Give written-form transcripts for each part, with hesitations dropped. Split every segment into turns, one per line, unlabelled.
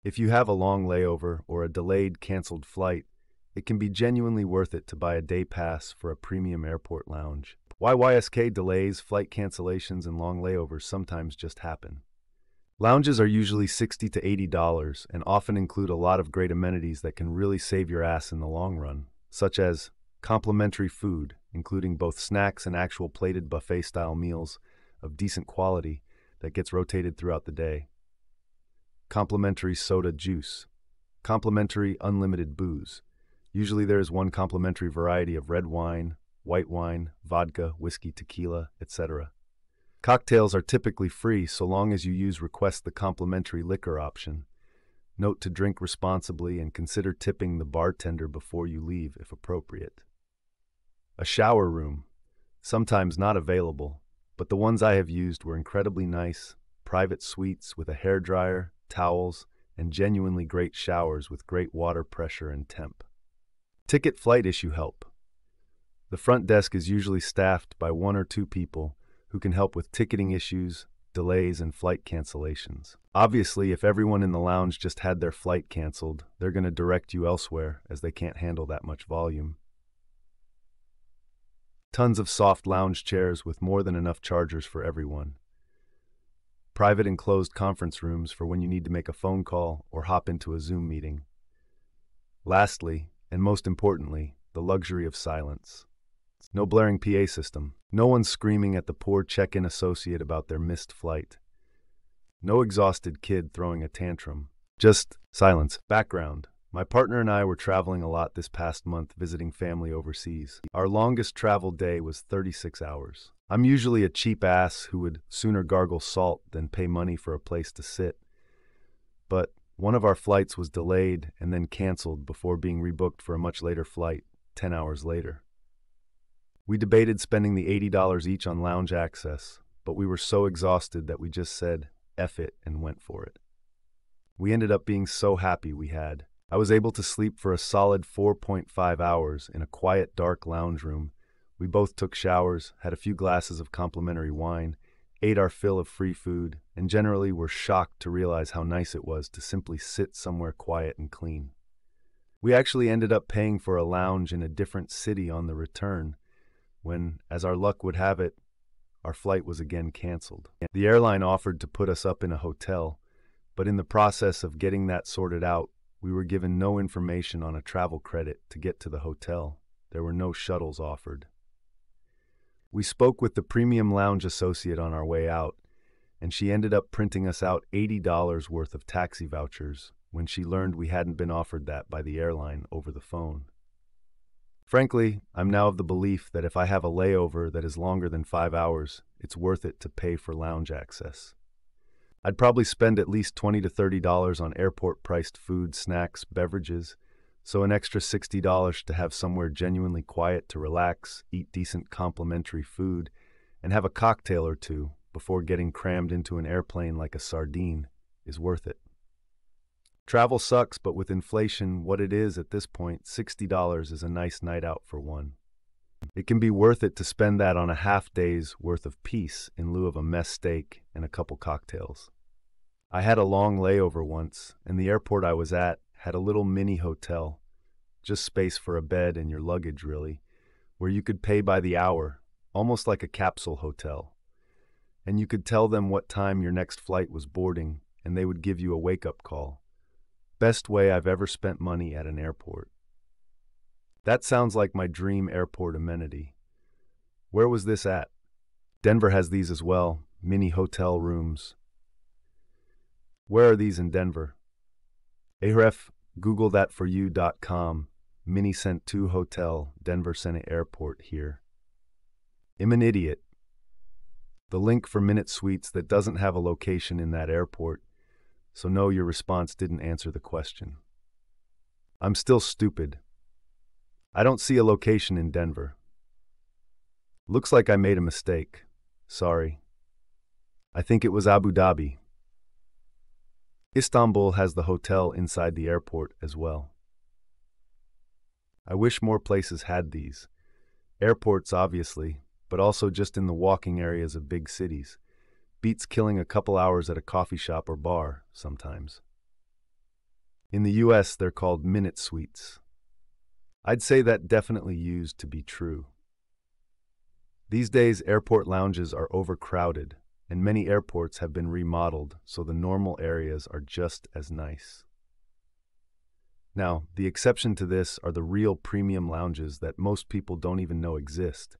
If you have a long layover or a delayed, canceled flight, it can be genuinely worth it to buy a day pass for a premium airport lounge. YYSK delays, flight cancellations, and long layovers sometimes just happen. Lounges are usually $60 to $80 and often include a lot of great amenities that can really save your ass in the long run, such as complimentary food, including both snacks and actual plated buffet-style meals of decent quality that gets rotated throughout the day. Complimentary soda juice. Complimentary unlimited booze. Usually there is one complimentary variety of red wine, white wine, vodka, whiskey, tequila, etc. Cocktails are typically free so long as you request the complimentary liquor option. Note to drink responsibly and consider tipping the bartender before you leave if appropriate. A shower room. Sometimes not available, but the ones I have used were incredibly nice, private suites with a hairdryer, towels, and genuinely great showers with great water pressure and temp. Ticket flight issue help. The front desk is usually staffed by 1 or 2 people who can help with ticketing issues, delays, and flight cancellations. Obviously, if everyone in the lounge just had their flight canceled, they're going to direct you elsewhere as they can't handle that much volume. Tons of soft lounge chairs with more than enough chargers for everyone. Private enclosed conference rooms for when you need to make a phone call or hop into a Zoom meeting. Lastly, and most importantly, the luxury of silence. No blaring PA system. No one screaming at the poor check-in associate about their missed flight. No exhausted kid throwing a tantrum. Just silence. Background. My partner and I were traveling a lot this past month visiting family overseas. Our longest travel day was 36 hours. I'm usually a cheap ass who would sooner gargle salt than pay money for a place to sit. But one of our flights was delayed and then canceled before being rebooked for a much later flight, 10 hours later. We debated spending the $80 each on lounge access, but we were so exhausted that we just said, F it, and went for it. We ended up being so happy we had. I was able to sleep for a solid 4.5 hours in a quiet, dark lounge room. We both took showers, had a few glasses of complimentary wine, ate our fill of free food, and generally were shocked to realize how nice it was to simply sit somewhere quiet and clean. We actually ended up paying for a lounge in a different city on the return, when, as our luck would have it, our flight was again canceled. The airline offered to put us up in a hotel, but in the process of getting that sorted out, we were given no information on a travel credit to get to the hotel. There were no shuttles offered. We spoke with the premium lounge associate on our way out, and she ended up printing us out $80 worth of taxi vouchers when she learned we hadn't been offered that by the airline over the phone. Frankly, I'm now of the belief that if I have a layover that is longer than 5 hours, it's worth it to pay for lounge access. I'd probably spend at least $20 to $30 on airport-priced food, snacks, beverages, so an extra $60 to have somewhere genuinely quiet to relax, eat decent complimentary food, and have a cocktail or two before getting crammed into an airplane like a sardine is worth it. Travel sucks, but with inflation, what it is at this point, $60 is a nice night out for one. It can be worth it to spend that on a half day's worth of peace in lieu of a mess steak and a couple cocktails. I had a long layover once, and the airport I was at had a little mini hotel, just space for a bed and your luggage really, where you could pay by the hour, almost like a capsule hotel. And you could tell them what time your next flight was boarding, and they would give you a wake-up call. Best way I've ever spent money at an airport. That sounds like my dream airport amenity. Where was this at? Denver has these as well, mini hotel rooms. Where are these in Denver? Ahref, googlethatforyou.com, Mini Cent 2 Hotel, Denver Senate Airport here. I'm an idiot. The link for Minute Suites that doesn't have a location in that airport, so no, your response didn't answer the question. I'm still stupid. I don't see a location in Denver. Looks like I made a mistake. Sorry. I think it was Abu Dhabi. Istanbul has the hotel inside the airport as well. I wish more places had these. Airports, obviously, but also just in the walking areas of big cities. Beats killing a couple hours at a coffee shop or bar, sometimes. In the US, they're called minute suites. I'd say that definitely used to be true. These days, airport lounges are overcrowded, and many airports have been remodeled so the normal areas are just as nice. Now, the exception to this are the real premium lounges that most people don't even know exist.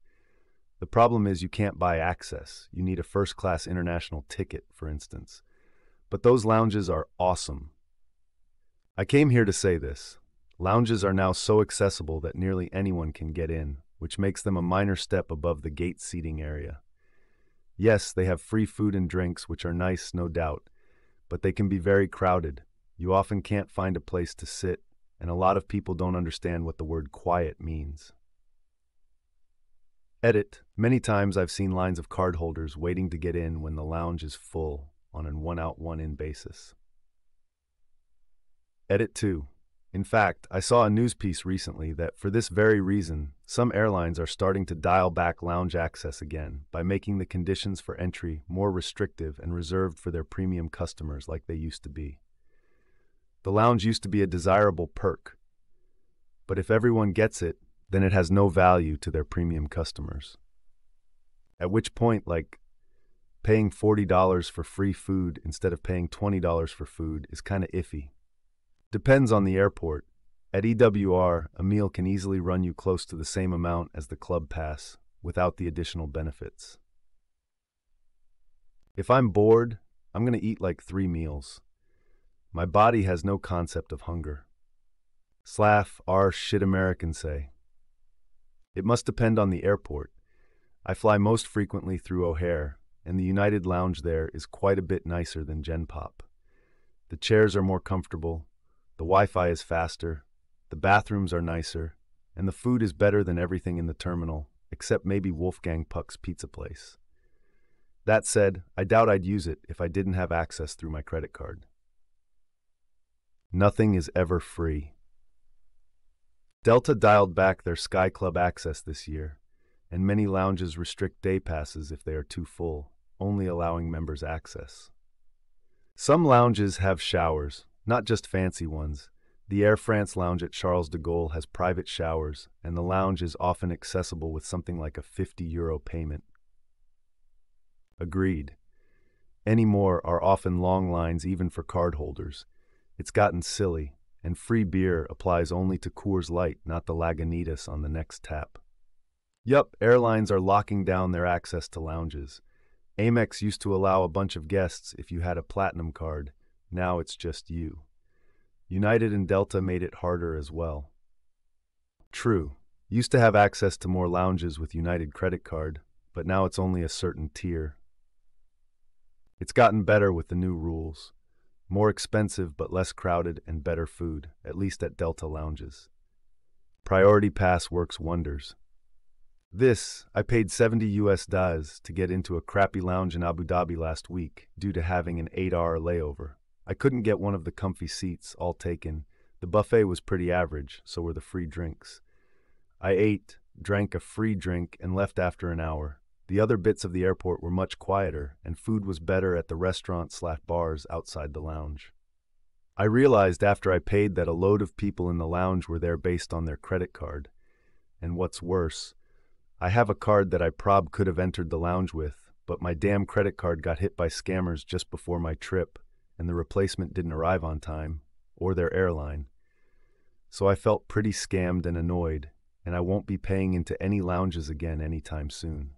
The problem is you can't buy access. You need a first-class international ticket, for instance. But those lounges are awesome. I came here to say this. Lounges are now so accessible that nearly anyone can get in, which makes them a minor step above the gate seating area. Yes, they have free food and drinks, which are nice, no doubt, but they can be very crowded. You often can't find a place to sit, and a lot of people don't understand what the word quiet means. Edit. Many times I've seen lines of cardholders waiting to get in when the lounge is full on an one-out, one-in basis. Edit 2. In fact, I saw a news piece recently that for this very reason, some airlines are starting to dial back lounge access again by making the conditions for entry more restrictive and reserved for their premium customers like they used to be. The lounge used to be a desirable perk, but if everyone gets it, then it has no value to their premium customers. At which point, like, paying $40 for free food instead of paying $20 for food is kind of iffy. Depends on the airport. At EWR, a meal can easily run you close to the same amount as the club pass without the additional benefits. If I'm bored, I'm going to eat like 3 meals. My body has no concept of hunger. Slaff, our shit Americans say. It must depend on the airport. I fly most frequently through O'Hare, and the United Lounge there is quite a bit nicer than Gen Pop. The chairs are more comfortable, the Wi-Fi is faster, the bathrooms are nicer, and the food is better than everything in the terminal, except maybe Wolfgang Puck's pizza place. That said, I doubt I'd use it if I didn't have access through my credit card. Nothing is ever free. Delta dialed back their Sky Club access this year, and many lounges restrict day passes if they are too full, only allowing members access. Some lounges have showers, not just fancy ones. The Air France lounge at Charles de Gaulle has private showers, and the lounge is often accessible with something like a €50 payment. Agreed. Any more are often long lines even for cardholders. It's gotten silly, and free beer applies only to Coors Light, not the Lagunitas on the next tap. Yup, airlines are locking down their access to lounges. Amex used to allow a bunch of guests if you had a platinum card. Now it's just you. United and Delta made it harder as well. True, used to have access to more lounges with United credit card, but now it's only a certain tier. It's gotten better with the new rules. More expensive but less crowded and better food, at least at Delta lounges. Priority Pass works wonders. I paid $70 to get into a crappy lounge in Abu Dhabi last week due to having an 8-hour layover. I couldn't get one of the comfy seats, all taken. The buffet was pretty average, so were the free drinks. I ate, drank a free drink, and left after an hour. The other bits of the airport were much quieter, and food was better at the restaurant/bars outside the lounge. I realized after I paid that a load of people in the lounge were there based on their credit card. And what's worse, I have a card that I could have entered the lounge with, but my damn credit card got hit by scammers just before my trip, and the replacement didn't arrive on time, or their airline. So I felt pretty scammed and annoyed, and I won't be paying into any lounges again anytime soon.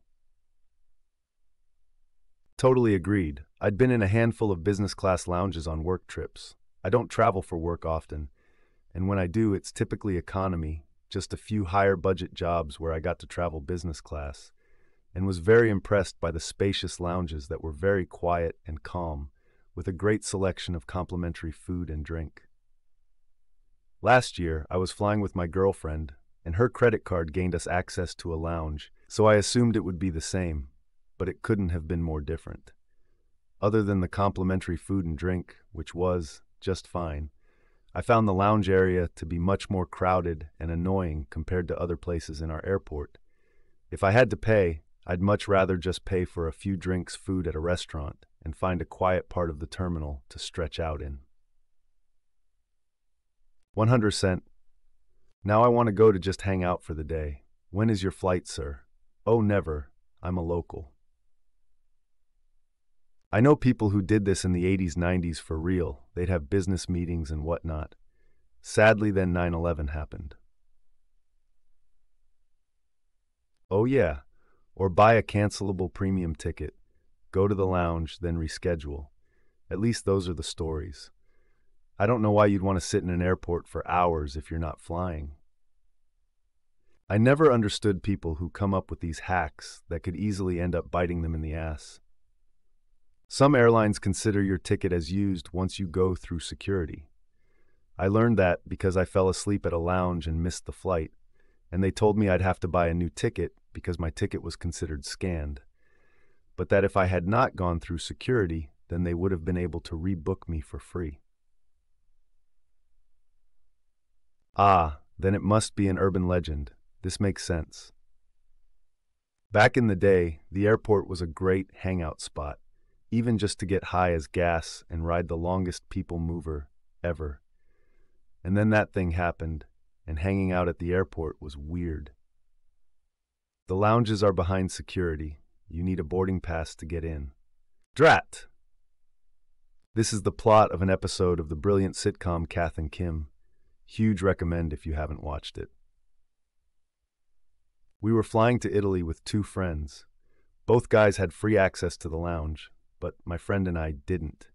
Totally agreed. I'd been in a handful of business class lounges on work trips. I don't travel for work often, and when I do, it's typically economy, just a few higher budget jobs where I got to travel business class, and was very impressed by the spacious lounges that were very quiet and calm, with a great selection of complimentary food and drink. Last year, I was flying with my girlfriend, and her credit card gained us access to a lounge, so I assumed it would be the same, but it couldn't have been more different. Other than the complimentary food and drink, which was just fine, I found the lounge area to be much more crowded and annoying compared to other places in our airport. If I had to pay, I'd much rather just pay for a few drinks, food at a restaurant, and find a quiet part of the terminal to stretch out in. 100%. Now I want to go to just hang out for the day. When is your flight, sir? Oh, never. I'm a local. I know people who did this in the 80s, 90s for real. They'd have business meetings and whatnot. Sadly, then 9/11 happened. Oh, yeah. Or buy a cancelable premium ticket, go to the lounge, then reschedule. At least those are the stories. I don't know why you'd want to sit in an airport for hours if you're not flying. I never understood people who come up with these hacks that could easily end up biting them in the ass. Some airlines consider your ticket as used once you go through security. I learned that because I fell asleep at a lounge and missed the flight, and they told me I'd have to buy a new ticket because my ticket was considered scanned. But that if I had not gone through security, then they would have been able to rebook me for free. Ah, then it must be an urban legend. This makes sense. Back in the day, the airport was a great hangout spot, even just to get high as gas and ride the longest people mover ever. And then that thing happened, and hanging out at the airport was weird. The lounges are behind security. You need a boarding pass to get in. Drat! This is the plot of an episode of the brilliant sitcom Kath and Kim. Huge recommend if you haven't watched it. We were flying to Italy with two friends. Both guys had free access to the lounge, but my friend and I didn't.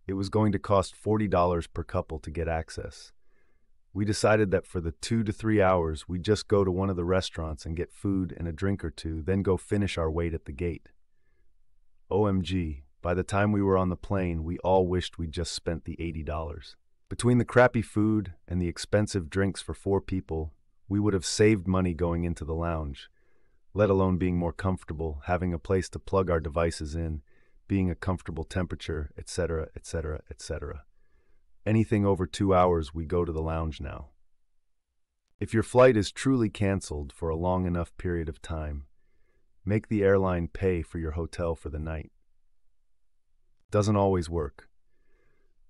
It was going to cost $40 per couple to get access. We decided that for the 2 to 3 hours, we'd just go to one of the restaurants and get food and a drink or two, then go finish our wait at the gate. OMG, by the time we were on the plane, we all wished we'd just spent the $80. Between the crappy food and the expensive drinks for 4 people, we would have saved money going into the lounge, let alone being more comfortable, having a place to plug our devices in, being a comfortable temperature, etc., etc., etc. Anything over 2 hours, we go to the lounge now. If your flight is truly canceled for a long enough period of time, make the airline pay for your hotel for the night. Doesn't always work.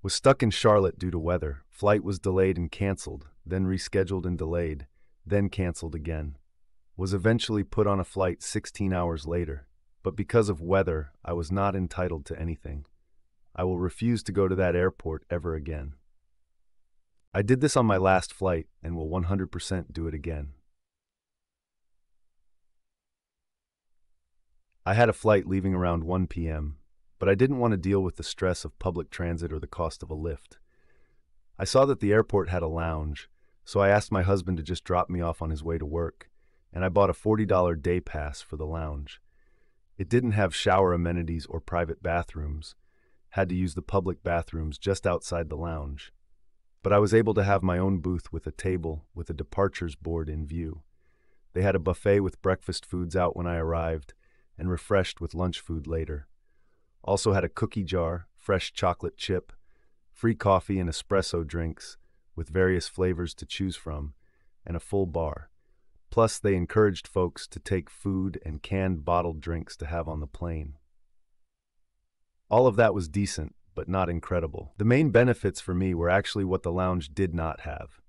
Was stuck in Charlotte due to weather. Flight was delayed and canceled, then rescheduled and delayed, then canceled again. Was eventually put on a flight 16 hours later, but because of weather, I was not entitled to anything. I will refuse to go to that airport ever again. I did this on my last flight and will 100% do it again. I had a flight leaving around 1 p.m., but I didn't want to deal with the stress of public transit or the cost of a lift. I saw that the airport had a lounge, so I asked my husband to just drop me off on his way to work, and I bought a $40 day pass for the lounge. It didn't have shower amenities or private bathrooms. Had to use the public bathrooms just outside the lounge. But I was able to have my own booth with a table with a departures board in view. They had a buffet with breakfast foods out when I arrived, and refreshed with lunch food later. Also had a cookie jar, fresh chocolate chip, free coffee and espresso drinks with various flavors to choose from, and a full bar. Plus, they encouraged folks to take food and canned bottled drinks to have on the plane. All of that was decent, but not incredible. The main benefits for me were actually what the lounge did not have.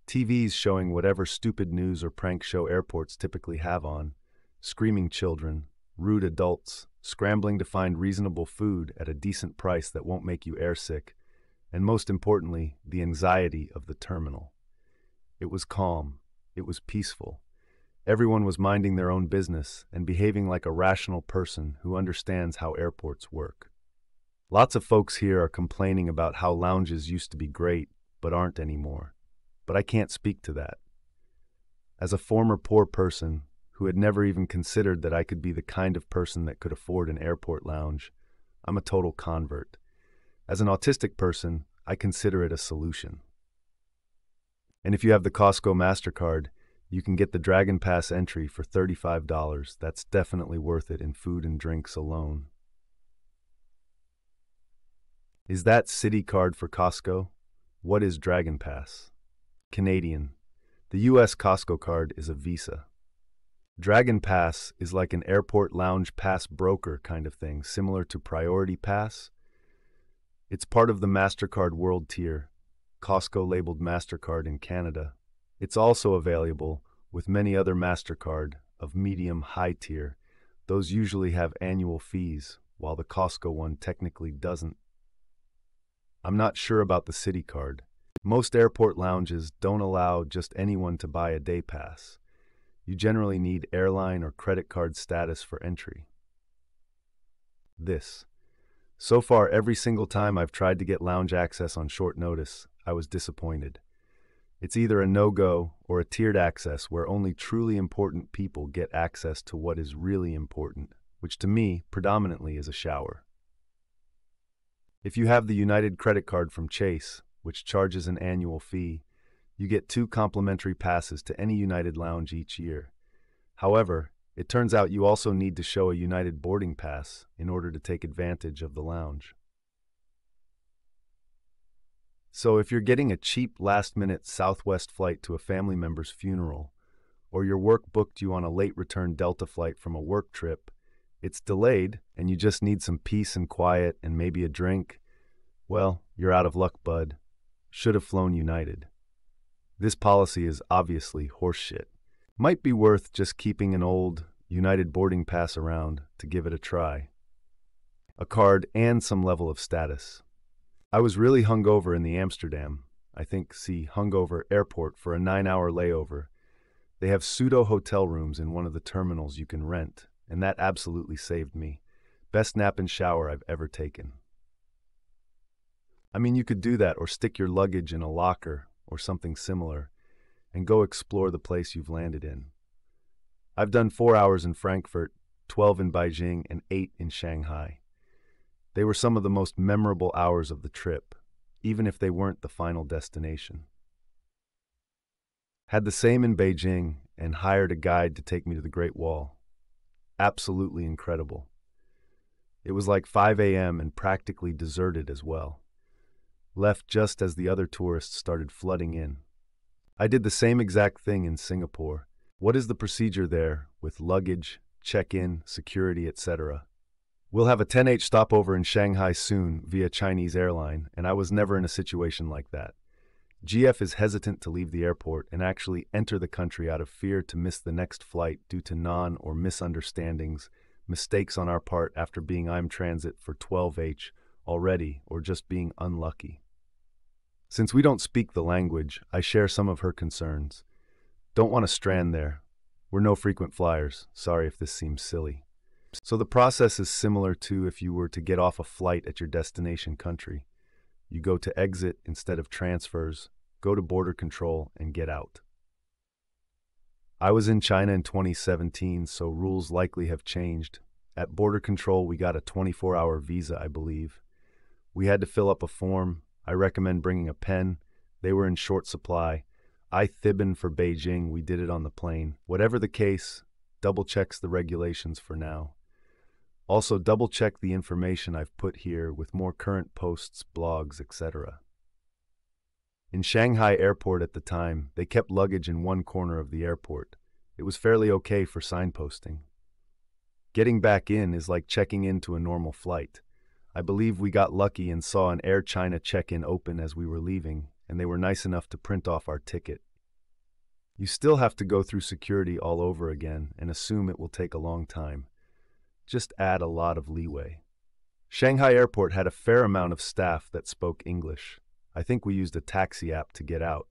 TVs showing whatever stupid news or prank show airports typically have on, screaming children, rude adults, scrambling to find reasonable food at a decent price that won't make you airsick, and most importantly, the anxiety of the terminal. It was calm. It was peaceful. Everyone was minding their own business and behaving like a rational person who understands how airports work. Lots of folks here are complaining about how lounges used to be great, but aren't anymore. But I can't speak to that. As a former poor person who had never even considered that I could be the kind of person that could afford an airport lounge, I'm a total convert. As an autistic person, I consider it a solution. And if you have the Costco MasterCard, you can get the Dragon Pass entry for $35. That's definitely worth it in food and drinks alone. Is that Citi card for Costco? What is Dragon Pass? Canadian. The US Costco card is a Visa. Dragon Pass is like an airport lounge pass broker kind of thing, similar to Priority Pass. It's part of the MasterCard World tier, Costco labeled MasterCard in Canada. It's also available with many other MasterCard of medium-high tier. Those usually have annual fees, while the Costco one technically doesn't. I'm not sure about the City Card. Most airport lounges don't allow just anyone to buy a day pass. You generally need airline or credit card status for entry. So far, every single time I've tried to get lounge access on short notice, I was disappointed. It's either a no-go or a tiered access where only truly important people get access to what is really important, which to me, predominantly is a shower. If you have the United credit card from Chase, which charges an annual fee, you get 2 complimentary passes to any United lounge each year. However, it turns out you also need to show a United boarding pass in order to take advantage of the lounge. So if you're getting a cheap last-minute Southwest flight to a family member's funeral, or your work booked you on a late return Delta flight from a work trip, it's delayed and you just need some peace and quiet and maybe a drink, well, you're out of luck, bud. Should have flown United. This policy is obviously horseshit. Might be worth just keeping an old United boarding pass around to give it a try. A card and some level of status. I was really hungover in the Amsterdam, see hungover airport for a 9-hour layover. They have pseudo hotel rooms in one of the terminals you can rent, and that absolutely saved me. Best nap and shower I've ever taken. You could do that or stick your luggage in a locker or something similar and go explore the place you've landed in. I've done 4 hours in Frankfurt, 12 in Beijing, and 8 in Shanghai. They were some of the most memorable hours of the trip, even if they weren't the final destination. Had the same in Beijing and hired a guide to take me to the Great Wall. Absolutely incredible. It was like 5 a.m. and practically deserted as well. Left just as the other tourists started flooding in. I did the same exact thing in Singapore. What is the procedure there with luggage, check-in, security, etc.? We'll have a 10H stopover in Shanghai soon via Chinese airline, and I was never in a situation like that. GF is hesitant to leave the airport and actually enter the country out of fear to miss the next flight due to non- or misunderstandings, mistakes on our part after being IM transit for 12H already, or just being unlucky. Since we don't speak the language, I share some of her concerns. Don't want to strand there. We're no frequent flyers. Sorry if this seems silly. So the process is similar to if you were to get off a flight at your destination country. You go to exit instead of transfers, go to border control, and get out. I was in China in 2017, so rules likely have changed. At border control, we got a 24-hour visa, I believe. We had to fill up a form. I recommend bringing a pen. They were in short supply. I thibbin for Beijing. We did it on the plane. Whatever the case, double checks the regulations for now. Also, double check the information I've put here with more current posts, blogs, etc. In Shanghai airport at the time, they kept luggage in one corner of the airport. It was fairly okay for signposting. Getting back in is like checking into a normal flight. I believe we got lucky and saw an Air China check-in open as we were leaving, and they were nice enough to print off our ticket. You still have to go through security all over again and assume it will take a long time. Just add a lot of leeway. Shanghai airport had a fair amount of staff that spoke English. I think we used a taxi app to get out.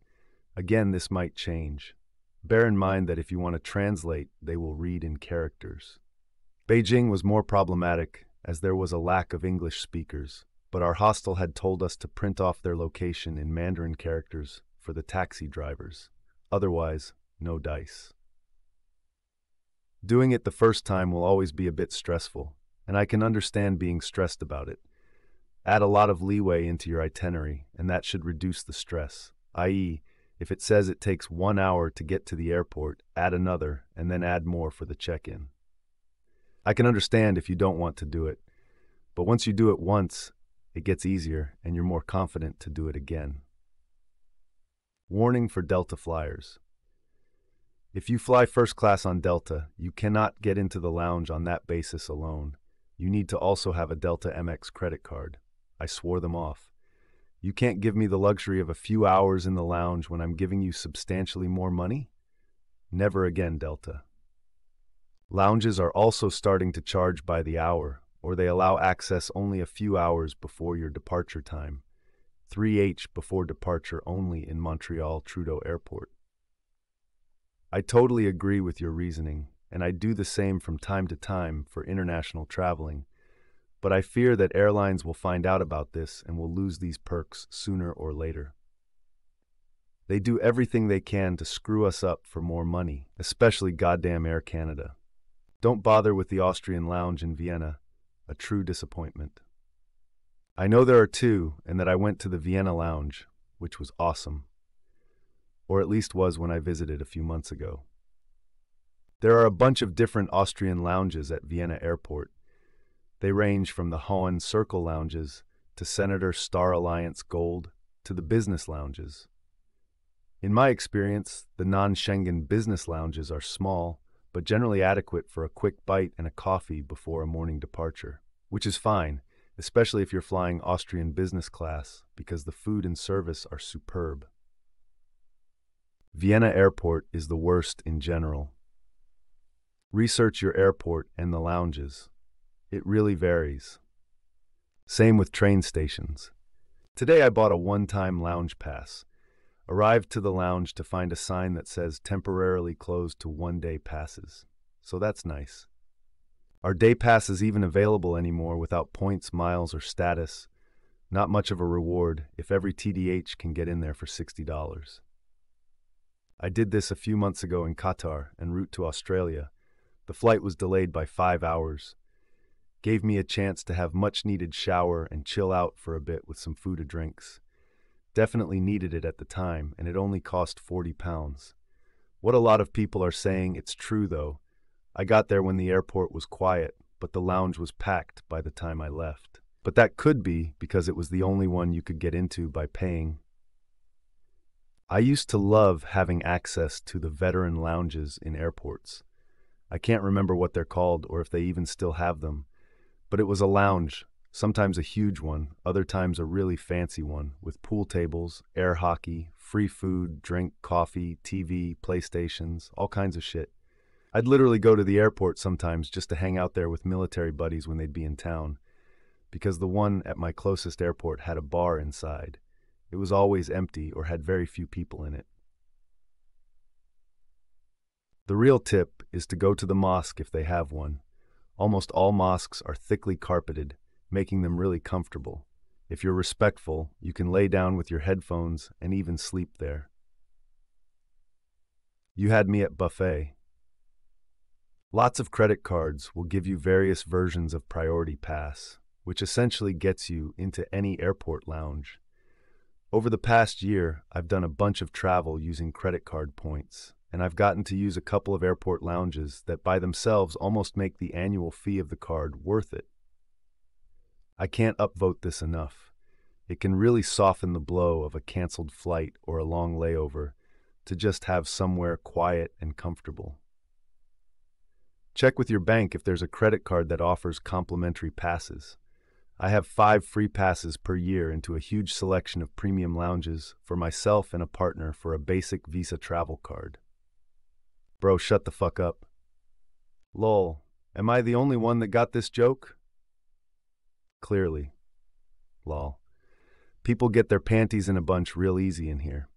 Again, this might change. Bear in mind that if you want to translate, they will read in characters. Beijing was more problematic as there was a lack of English speakers, but our hostel had told us to print off their location in Mandarin characters for the taxi drivers. Otherwise, no dice. Doing it the first time will always be a bit stressful, and I can understand being stressed about it. Add a lot of leeway into your itinerary, and that should reduce the stress, i.e., if it says it takes 1 hour to get to the airport, add another, and then add more for the check-in. I can understand if you don't want to do it, but once you do it once, it gets easier and you're more confident to do it again. Warning for Delta flyers. If you fly first class on Delta, you cannot get into the lounge on that basis alone. You need to also have a Delta MX credit card. I swore them off. You can't give me the luxury of a few hours in the lounge when I'm giving you substantially more money? Never again, Delta. Lounges are also starting to charge by the hour, or they allow access only a few hours before your departure time. 3H before departure only in Montreal Trudeau Airport. I totally agree with your reasoning, and I do the same from time to time for international traveling, but I fear that airlines will find out about this and will lose these perks sooner or later. They do everything they can to screw us up for more money, especially goddamn Air Canada. Don't bother with the Austrian lounge in Vienna, a true disappointment. I know there are two, and that I went to the Vienna lounge, which was awesome. Or at least was when I visited a few months ago. There are a bunch of different Austrian lounges at Vienna Airport. They range from the Hohen Circle lounges to Senator Star Alliance Gold to the business lounges. In my experience, the non-Schengen business lounges are small, but generally adequate for a quick bite and a coffee before a morning departure, which is fine, especially if you're flying Austrian business class, because the food and service are superb. Vienna Airport is the worst in general. Research your airport and the lounges. It really varies. Same with train stations. Today I bought a one-time lounge pass. Arrived to the lounge to find a sign that says temporarily closed to one-day passes. So that's nice. Are day passes even available anymore without points, miles, or status? Not much of a reward if every TDH can get in there for $60. I did this a few months ago in Qatar en route to Australia. The flight was delayed by 5 hours. Gave me a chance to have much-needed shower and chill out for a bit with some food and drinks. Definitely needed it at the time, and it only cost £40. What a lot of people are saying, it's true though. I got there when the airport was quiet, but the lounge was packed by the time I left. But that could be because it was the only one you could get into by paying. I used to love having access to the veteran lounges in airports. I can't remember what they're called or if they even still have them, but it was a lounge. Sometimes a huge one, other times a really fancy one, with pool tables, air hockey, free food, drink, coffee, TV, PlayStations, all kinds of shit. I'd literally go to the airport sometimes just to hang out there with military buddies when they'd be in town, because the one at my closest airport had a bar inside. It was always empty or had very few people in it. The real tip is to go to the mosque if they have one. Almost all mosques are thickly carpeted, making them really comfortable. If you're respectful, you can lay down with your headphones and even sleep there. You had me at buffet. Lots of credit cards will give you various versions of Priority Pass, which essentially gets you into any airport lounge. Over the past year, I've done a bunch of travel using credit card points, and I've gotten to use a couple of airport lounges that by themselves almost make the annual fee of the card worth it. I can't upvote this enough. It can really soften the blow of a canceled flight or a long layover to just have somewhere quiet and comfortable. Check with your bank if there's a credit card that offers complimentary passes. I have 5 free passes per year into a huge selection of premium lounges for myself and a partner for a basic Visa travel card. Bro, shut the fuck up. Lol, am I the only one that got this joke? Clearly. Lol. People get their panties in a bunch real easy in here.